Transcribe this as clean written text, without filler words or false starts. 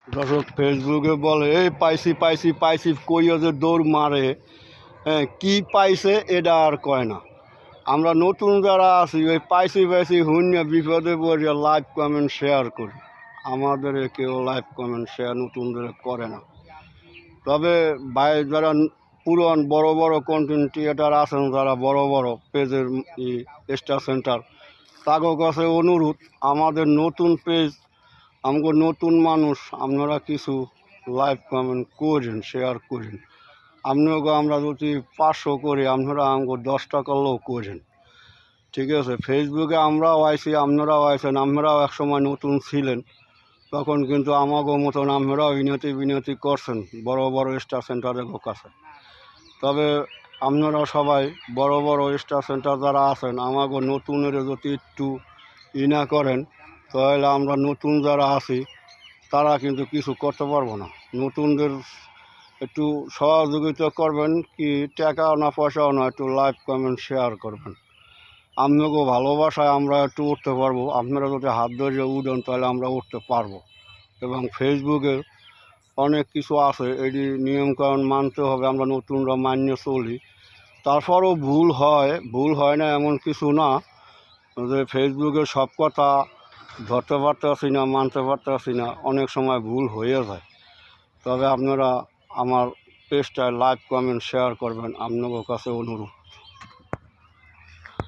দর্শক ফেসবুকে বলে এই পাইছি পাইছি পাইছি কইয়া যে দৌড় মারে, হ্যাঁ কী পাইছে এটা আর কয় না। আমরা নতুন যারা আছি ওই পাইছি পাইছি শূন্য বিপদে পড়ে লাইভ কমেন্ট শেয়ার করি, আমাদের কেউ লাইভ কমেন্ট শেয়ার নতুনদের করে না। তবে যারা পুরান বড় বড় কন্টেন্ট ক্রিয়েটার আছেন, যারা বড় বড় পেজের স্টার সেন্টার, তাদের কাছে অনুরোধ, আমাদের নতুন পেজ, আমাকে নতুন মানুষ, আপনারা কিছু লাইভ কমেন্ট করেন, শেয়ার করেন। আপনাকে আমরা যদি 500 করি, আপনারা আমাকে 10 টাকা লোক করেন, ঠিক আছে? ফেসবুকে আমরাও আইছি, আপনারাও আইছেন, আপনারাও একসময় নতুন ছিলেন, তখন কিন্তু আমাকে মতন আপনারাও বিনতি করছেন বড় বড় স্টার সেন্টারের কাছে। তবে আপনারা সবাই বড় বড় স্টার সেন্টার যারা আছেন, আমাকে নতুনের যদি একটু না করেন, তাহলে আমরা নতুন যারা আছি তারা কিন্তু কিছু করতে পারবো না। নতুনদের একটু সহযোগিতা করবেন, কি টাকাও না পয়সাও না, একটু লাইভ কমেন্ট শেয়ার করবেন। আপনাকেও ভালোবাসায় আমরা একটু উঠতে পারবো। আপনারা যদি হাত ধরে উঠেন তাহলে আমরা উঠতে পারবো। এবং ফেসবুকে অনেক কিছু আছে, এটি নিয়মকানুন মানতে হবে, আমরা নতুনরা মানিয়ে চলি। তারপরও ভুল হয় না এমন কিছু না, যে ফেসবুকে সব কথা ধরতে পারতেছি না, মানতে পারতেছি না, অনেক সময় ভুল হয়ে যায়। তবে আপনারা আমার পেজটায় লাইভ কমেন্ট শেয়ার করবেন, আপনাদের কাছে অনুরোধ।